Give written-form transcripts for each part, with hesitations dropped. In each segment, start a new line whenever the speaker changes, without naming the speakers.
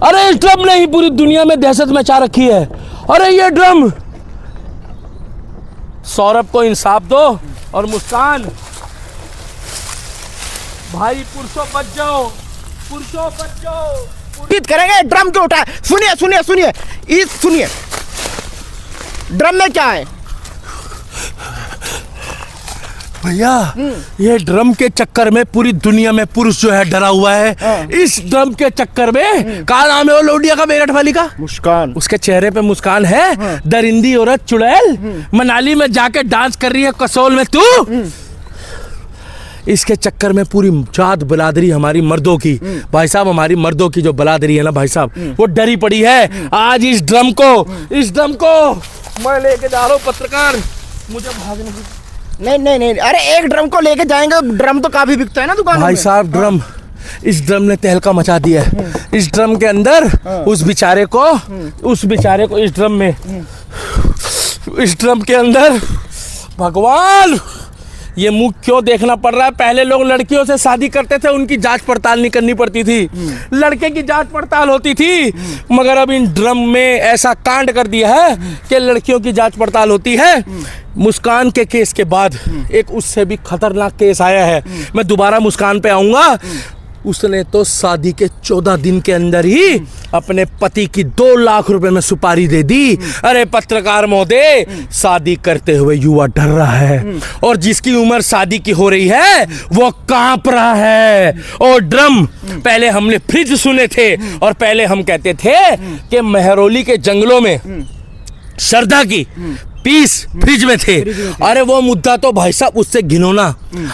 अरे इस ड्रम ने ही पूरी दुनिया में दहशत मचा रखी है। अरे ये ड्रम, सौरभ को इंसाफ दो। और मुस्कान भाई, पुरुषों बच जाओ, पुरुषों बच जाओ।
जीत करेंगे। ड्रम क्यों उठाए? सुनिए सुनिए सुनिए, इस सुनिए, ड्रम में क्या है
भैया? ये ड्रम के चक्कर में पूरी दुनिया में पुरुष जो है डरा हुआ है। इस ड्रम के चक्कर में क्या नाम है वो लौंडिया का, मेरठ वाली का?
मुस्कान।
उसके चेहरे पे मुस्कान है। दरिंदी औरत चुड़ैल मनाली में जाके डांस कर रही है कसौल में। तू इसके चक्कर में पूरी जात बलादरी हमारी मर्दों की, भाई साहब हमारी मर्दों की जो बलादरी है ना भाई साहब, वो डरी पड़ी है। आज इस ड्रम को मैं लेके जा रहा हूँ पत्रकार। मुझे भागने की
नहीं, अरे एक ड्रम को लेके जाएंगे। ड्रम तो काफी बिकता है ना दुकान में।
भाई साहब ड्रम, इस ड्रम ने तहलका मचा दिया है। इस ड्रम के अंदर उस बेचारे को इस ड्रम के अंदर, भगवान ये मुंह क्यों देखना पड़ रहा है? पहले लोग लड़कियों से शादी करते थे, उनकी जांच पड़ताल नहीं करनी पड़ती थी, लड़के की जांच पड़ताल होती थी। मगर अब इन ड्रम में ऐसा कांड कर दिया है कि लड़कियों की जांच पड़ताल होती है। मुस्कान के केस के बाद एक उससे भी खतरनाक केस आया है। मैं दोबारा मुस्कान पे आऊंगा। उसने तो शादी के 14 दिन के अंदर ही अपने पति की 2 लाख रुपए में सुपारी दे दी। अरे पत्रकार महोदय, शादी करते हुए युवा डर रहा है और जिसकी उम्र शादी की हो रही है वो कांप रहा है। और ड्रम, पहले हमने फ्रिज सुने थे और पहले हम कहते थे कि मेहरौली के जंगलों में श्रद्धा की पीस फ्रिज में थे। अरे वो मुद्दा तो भाई साहब उससे घिनौना।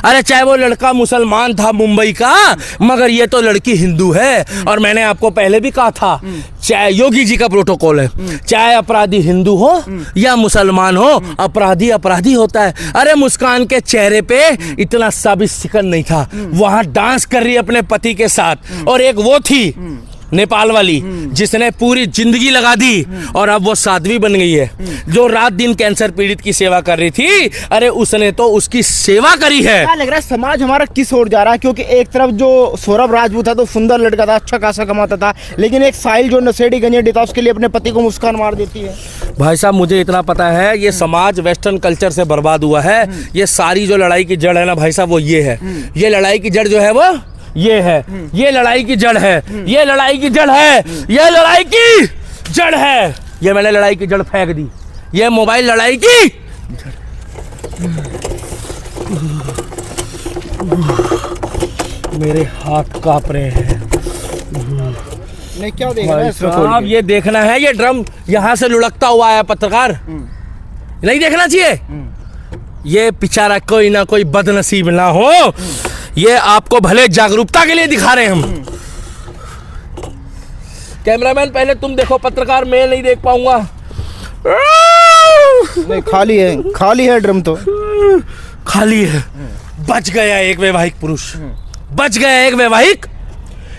अरे चाहे वो लड़का मुसलमान था मुंबई का, मगर ये तो लड़की हिंदू है। और मैंने आपको पहले भी कहा था, चाहे योगी जी का प्रोटोकॉल है, चाहे अपराधी हिंदू हो या मुसलमान हो, अपराधी अपराधी होता है। अरे मुस्कान के चेहरे पे इतना सा भी सिकन नहीं था। वहां डांस कर रही अपने पति के साथ। और एक वो थी नेपाल वाली जिसने पूरी जिंदगी लगा दी और अब वो साध्वी बन गई है, जो रात दिन कैंसर पीड़ित की सेवा कर रही थी। अरे उसने तो उसकी सेवा करी है।
क्या लग रहा है समाज हमारा किस ओर जा रहा है? क्योंकि एक तरफ जो सौरभ राजपूत था तो सुंदर लड़का था, अच्छा खासा कमाता था, लेकिन एक साहिल जो नशेड़ी गंजेड़ी था उसके लिए अपने पति को मुस्कान मार देती है।
भाई साहब मुझे इतना पता है, ये समाज वेस्टर्न कल्चर से बर्बाद हुआ है। ये सारी जो लड़ाई की जड़ है ना भाई साहब, वो ये है। ये लड़ाई की जड़ जो है वो ये है। ये लड़ाई की जड़ है। ये लड़ाई की जड़ है। ये लड़ाई की जड़ है। ये मैंने लड़ाई की जड़ फेंक दी। ये मोबाइल लड़ाई की मेरे हाथ कांप रहे हैं।
नहीं क्या देख रहा है
साहब, ये देखना है। ये ड्रम यहाँ से लुढ़कता हुआ है पत्रकार, नहीं देखना चाहिए। ये बेचारा कोई ना कोई बदनसीब ना हो, ये आपको भले जागरूकता के लिए दिखा रहे हैं हम। कैमरामैन पहले तुम देखो, पत्रकार मैं नहीं देख पाऊंगा।
नहीं खाली है ड्रम तो
खाली है। बच गया एक वैवाहिक पुरुष, बच गया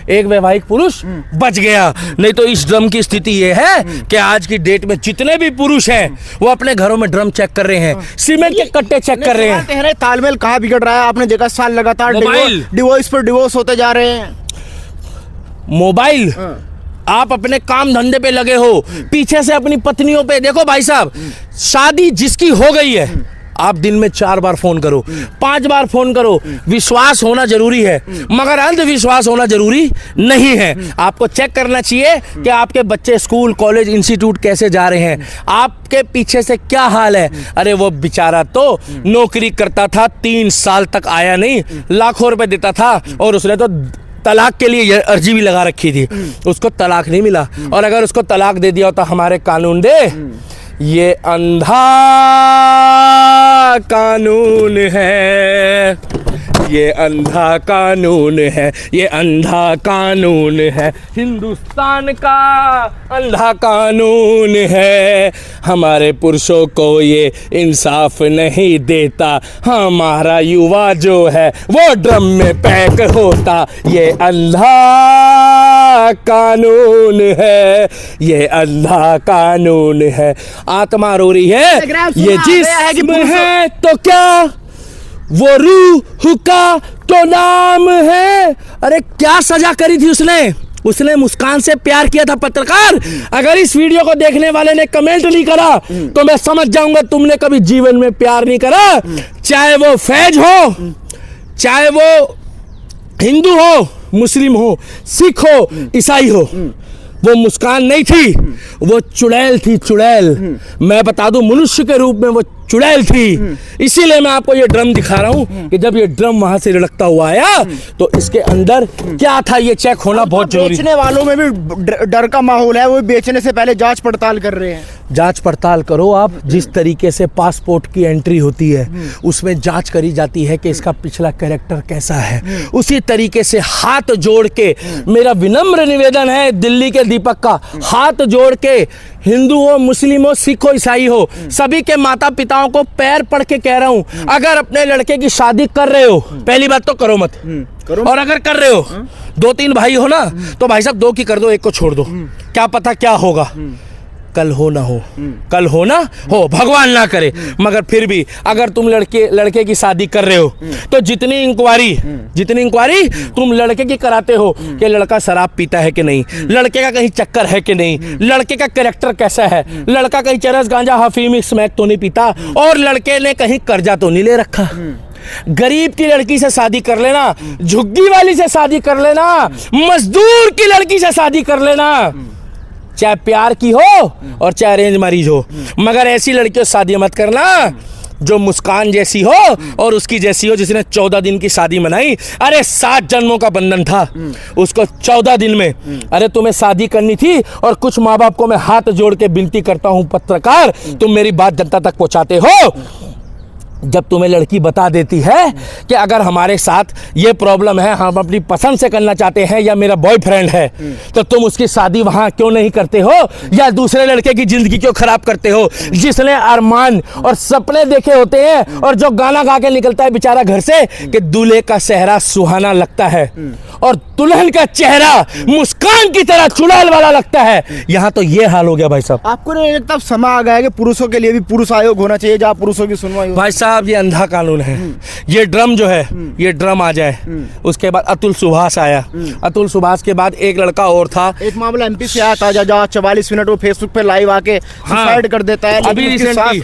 एक वैवाहिक पुरुष बच गया। नहीं तो इस ड्रम की स्थिति ये है कि आज की डेट में जितने भी पुरुष हैं वो अपने घरों में ड्रम चेक कर रहे हैं, सीमेंट के कट्टे चेक कर रहे हैं।
तालमेल कहाँ बिगड़ रहा है? आपने देखा साल लगातार डिवोर्स पर डिवोर्स होते जा रहे हैं।
मोबाइल, आप अपने काम धंधे पे लगे हो, पीछे से अपनी पत्नियों पे देखो। भाई साहब, शादी जिसकी हो गई है, आप दिन में 4 बार फोन करो, 5 बार फोन करो। विश्वास होना जरूरी है, मगर अंधविश्वास होना जरूरी नहीं है। आपको चेक करना चाहिए कि आपके बच्चे स्कूल कॉलेज इंस्टीट्यूट कैसे जा रहे हैं, आपके पीछे से क्या हाल है। अरे वो बेचारा तो नौकरी करता था, 3 साल तक आया नहीं, लाखों रुपए देता था और उसने तो तलाक के लिए अर्जी भी लगा रखी थी, उसको तलाक नहीं मिला। और अगर उसको तलाक दे दिया होता हमारे कानून दे, ये अंधा कानून है, ये अंधा कानून है, ये अंधा कानून है, हिंदुस्तान का अंधा कानून है। हमारे पुरुषों को ये इंसाफ नहीं देता, हमारा युवा जो है वो ड्रम में पैक होता। ये अंधा कानून है, ये अंधा कानून है। आत्मा रो रही है, ये जिस्म है तो क्या, वो रूह का तो नाम है। अरे क्या सजा करी थी उसने, उसने मुस्कान से प्यार किया था। पत्रकार, अगर इस वीडियो को देखने वाले ने कमेंट नहीं करा तो मैं समझ जाऊंगा तुमने कभी जीवन में प्यार नहीं करा। चाहे वो फैज हो, चाहे वो हिंदू हो, मुस्लिम हो, सिख हो, ईसाई हो, वो मुस्कान नहीं थी, वो चुड़ैल थी, चुड़ैल। मैं बता दूं, मनुष्य के रूप में वो चुड़ैल थी। इसीलिए मैं आपको ये ड्रम दिखा रहा हूं कि जब ये ड्रम वहां से लुढ़कता हुआ आया तो इसके अंदर क्या था ये चेक होना बहुत जरूरी।
बेचने वालों में भी डर का माहौल है, वो बेचने से पहले जांच पड़ताल कर रहे हैं।
जांच पड़ताल करो आप। जिस तरीके से पासपोर्ट की एंट्री होती है उसमें जांच करी जाती है कि इसका पिछला कैरेक्टर कैसा है, उसी तरीके से हाथ जोड़ के मेरा विनम्र निवेदन है दिल्ली के दीपक का, हाथ जोड़ के हिंदू हो, मुस्लिम हो, सिख हो, ईसाई हो, सभी के माता पिताओं को पैर पड़ के कह रहा हूं, अगर अपने लड़के की शादी कर रहे हो, पहली बात तो करो मत। और अगर कर रहे हो, 2-3 भाई हो ना, तो भाई साहब 2 की कर दो, 1 को छोड़ दो। क्या पता क्या होगा, कल हो ना हो, कल हो ना हो, भगवान ना करे। मगर फिर भी अगर तुम लड़के की शादी कर रहे हो तो जितनी इंक्वायरी तुम लड़के की कराते हो कि लड़का शराब पीता है कि नहीं, लड़के का कहीं चक्कर है कि नहीं, लड़के का कैरेक्टर कैसा है, लड़का कहीं चरस गांजा हफीम स्मैक तो नहीं पीता, और लड़के ने कहीं कर्जा तो नहीं ले रखा। गरीब की लड़की से शादी कर लेना, झुग्गी वाली से शादी कर लेना, मजदूर की लड़की से शादी कर लेना, चाहे प्यार की हो और चाहे अरेंज मैरिज हो, मगर ऐसी लड़कियों से शादी मत करना जो मुस्कान जैसी हो और उसकी जैसी हो, जिसने 14 दिन की शादी मनाई। अरे 7 जन्मों का बंधन था, उसको 14 दिन में अरे तुम्हें शादी करनी थी। और कुछ माँ बाप को मैं हाथ जोड़ के विनती करता हूं, पत्रकार तुम मेरी बात जनता तक पहुंचाते हो। जब तुम्हें लड़की बता देती है कि अगर हमारे साथ ये प्रॉब्लम है, हम अपनी पसंद से करना चाहते हैं या मेरा बॉयफ्रेंड है, तो तुम उसकी शादी वहां क्यों नहीं करते हो, या दूसरे लड़के की जिंदगी क्यों खराब करते हो, जिसने अरमान और सपने देखे होते हैं और जो गाना गा के निकलता है बेचारा घर से कि दूल्हे का सेहरा सुहाना लगता है और दुल्हन का चेहरा मुस्कान की तरह चुड़ैल वाला लगता है। यहाँ तो ये हाल हो गया भाई साहब।
आपको नहीं लगता अब समय आ गया है कि पुरुषों के लिए भी पुरुष आयोग होना चाहिए जहाँ पुरुषों की सुनवाई हो?
भाई साहब ये अंधा कानून है। ये ड्रम जो है, ये ड्रम आ जाए, उसके बाद अतुल सुभाष आया, अतुल सुभाष के बाद एक लड़का और था,
एक मामला एमपी से आया ताजा, जहाँ 44 मिनट वो फेसबुक पे लाइव आके सुसाइड कर देता है।
अभी रिसेंटली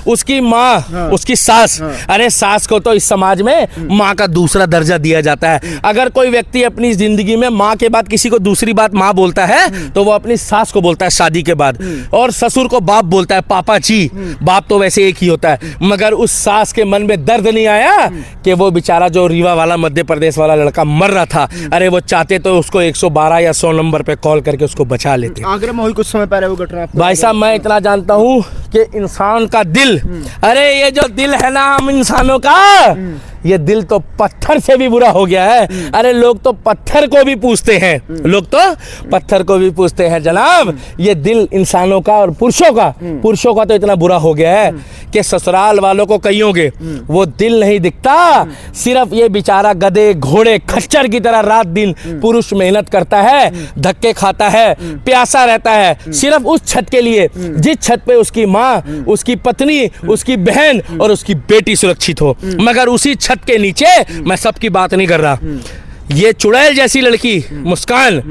उसकी माँ, उसकी सास, अरे सास को तो इस समाज में माँ का दूसरा दर्जा दिया जाता है। अगर कोई व्यक्ति अपनी जिंदगी में माँ के बाद किसी को दूसरी बात माँ बोलता है तो वो अपनी सास को बोलता है शादी के बाद, और ससुर को बाप बोलता है, पापा जी। बाप तो वैसे एक ही होता है, मगर उस सास के मन में दर्द नहीं आया कि वो बेचारा जो रीवा वाला मध्य प्रदेश वाला लड़का मर रहा था, अरे वो चाहते तो उसको 112 या 100 नंबर पे कॉल करके उसको बचा लेते।
आगरा में हुई कुछ समय पहले वो घटना।
भाई साहब मैं इतना जानता हूँ कि इंसान का दिल, अरे ये जो दिल है ना हम इंसानों का, ये दिल तो पत्थर से भी बुरा हो गया है। अरे लोग तो पत्थर को भी पूछते हैं, लोग तो पत्थर को भी पूछते हैं जनाब। ये दिल इंसानों का और पुरुषों का तो इतना बुरा हो गया है कि ससुराल वालों को कहियोगे वो दिल नहीं दिखता। सिर्फ ये बेचारा गधे घोड़े खच्चर की तरह रात दिन पुरुष मेहनत करता है, धक्के खाता है, प्यासा रहता है, सिर्फ उस छत के लिए जिस छत पे उसकी माँ, उसकी पत्नी, उसकी बहन और उसकी बेटी सुरक्षित हो। मगर उसी छत के नीचे, मैं सबकी बात नहीं कर रहा, ये चुड़ैल जैसी लड़की मुस्कान,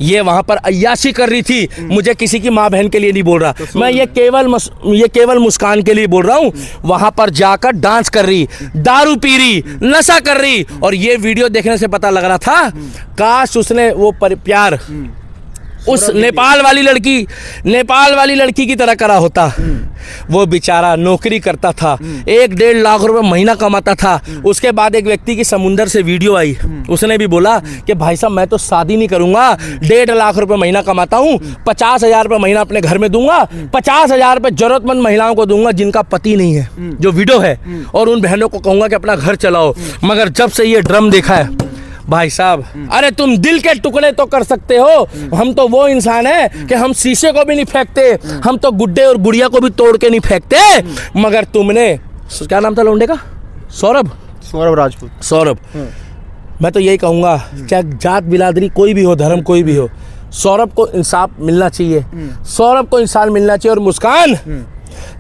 ये वहां पर अय्याशी कर रही थी। मुझे किसी की माँ बहन के लिए नहीं बोल रहा, मैं ये केवल मुस्कान के लिए बोल रहा हूँ। वहां पर जाकर डांस कर रही, दारू पी रही, नशा कर रही, और ये वीडियो देखने से पता लग रहा था काश उसने वो प्यार उस नेपाल वाली लड़की की तरह करा होता। वो बेचारा नौकरी करता था, 1-1.5 लाख रुपए महीना कमाता था। उसके बाद एक व्यक्ति की समुंदर से वीडियो आई, उसने भी बोला कि भाई साहब मैं तो शादी नहीं करूंगा, 1.5 लाख रुपए महीना कमाता हूँ, 50,000 रुपए महीना अपने घर में दूंगा, 50,000 रुपए जरूरतमंद महिलाओं को दूंगा जिनका पति नहीं है, जो विडो है, और उन बहनों को कहूंगा कि अपना घर चलाओ। मगर जब से ये ड्रम देखा है भाई साहब, अरे तुम दिल के टुकड़े तो कर सकते हो, हम तो वो इंसान है कि हम शीशे को भी नहीं फेंकते, हम तो गुड्डे और गुड़िया को भी तोड़ के नहीं फेंकते। मगर तुमने, क्या नाम था लौंडे का, सौरभ राजपूत, सौरभ। मैं तो यही कहूंगा चाहे जात बिरादरी कोई भी हो, धर्म कोई भी हो, सौरभ को इंसाफ मिलना चाहिए, सौरभ को इंसान मिलना चाहिए। और मुस्कान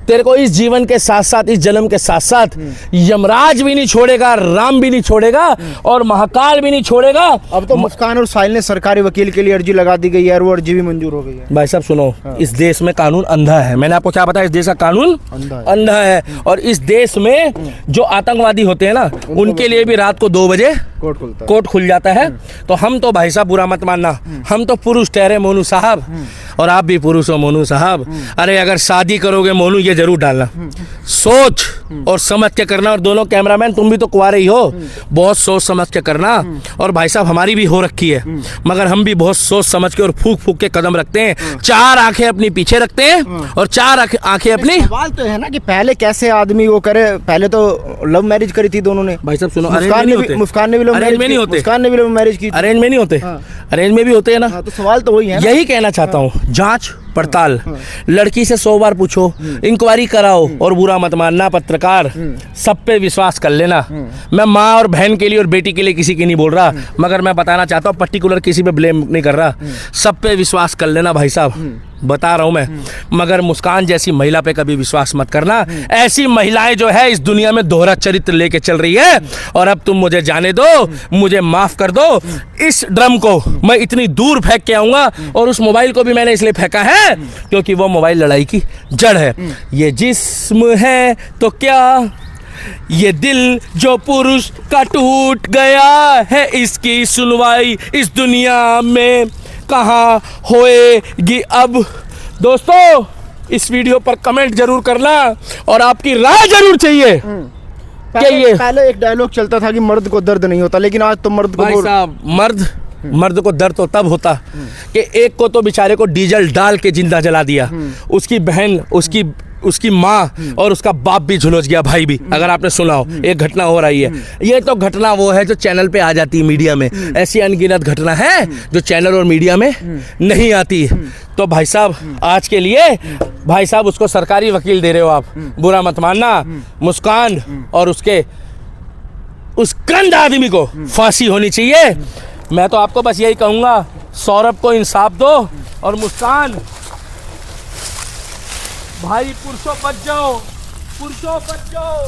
तेरे को इस जीवन के साथ साथ, इस जन्म के साथ साथ यमराज भी नहीं छोड़ेगा, राम भी नहीं छोड़ेगा और महाकाल भी नहीं छोड़ेगा।
अब तो मुस्कान और साहिल ने सरकारी वकील के लिए अर्जी लगा दी गई है और वो अर्जी भी मंजूर हो गई है।
भाई साहब सुनो, इस देश में कानून अंधा है। मैंने आपको क्या बताया, इस देश का कानून अंधा है। और इस देश में जो आतंकवादी होते हैं ना, उनके लिए भी रात को 2 बजे कोर्ट खुल जाता है। तो हम तो भाई साहब बुरा मत मानना, हम तो पुरुष ठहरे मोनू साहब, और आप भी पुरुष हो मोनू साहब। अरे अगर शादी करोगे मोनू, ये जरूर डालना, सोच और समझ के करना। और दोनों कैमरामैन, तुम भी तो कुंवारे ही हो, बहुत सोच समझ के करना। और भाई साहब हमारी भी हो रखी है, मगर हम भी बहुत सोच समझ के और फूक फूक के कदम रखते हैं। 4 आंखें अपनी पीछे रखते हैं और 4 आंखें अपनी।
सवाल तो है ना कि पहले कैसे आदमी वो करे। पहले तो लव मैरिज करी थी दोनों ने।
भाई साहब सुनो,
मुस्कान ने भी लव मैरिज की।
अरेंज में नहीं होते, अरेंज में भी होते हैं ना।
तो सवाल तो वही है,
यही कहना चाहता हूँ, जांच पड़ताल, लड़की से 100 बार पूछो, इंक्वायरी कराओ और बुरा मत मानना। पत्रकार, सब पे विश्वास कर लेना। मैं माँ और बहन के लिए और बेटी के लिए किसी की नहीं बोल रहा, मगर मैं बताना चाहता हूँ, पर्टिकुलर किसी पे ब्लेम नहीं कर रहा, सब पे विश्वास कर लेना भाई साहब, बता रहा हूं मैं। मगर मुस्कान जैसी महिला पे कभी विश्वास मत करना। ऐसी महिलाएं जो है इस दुनिया में दोहरा चरित्र लेके चल रही है। और अब तुम मुझे जाने दो, मुझे माफ कर दो। इस ड्रम को मैं इतनी दूर फेंक के आऊंगा, और उस मोबाइल को भी मैंने इसलिए फेंका है क्योंकि वो मोबाइल लड़ाई की जड़ है। ये जिस्म है तो क्या, ये दिल जो पुरुष का टूट गया है, इसकी सुनवाई इस दुनिया में कहाँ होएगी अब। दोस्तों इस वीडियो पर कमेंट जरूर करना और आपकी राय जरूर चाहिए।
पहले एक डायलॉग चलता था कि मर्द को दर्द नहीं होता, लेकिन आज तो मर्द को
भाई साहब मर्द को दर्द तो तब होता कि एक को तो बेचारे को डीजल डाल के जिंदा जला दिया, उसकी बहन, उसकी माँ और उसका बाप भी झुलस गया, भाई भी। अगर आपने सुना हो, एक घटना हो रही है। ये तो घटना वो है जो चैनल पे आ जाती है, मीडिया में। ऐसी अनगिनत घटना है जो चैनल और मीडिया में नहीं आती। तो भाई साहब आज के लिए भाई साहब उसको सरकारी वकील दे रहे हो आप, बुरा मत मानना। मुस्कान और उस गंद आदमी को फांसी होनी चाहिए। मैं तो आपको बस यही कहूँगा, सौरभ को इंसाफ दो। और मुस्कान भाई, पुरुषों बच जाओ, पुरुषों बच जाओ।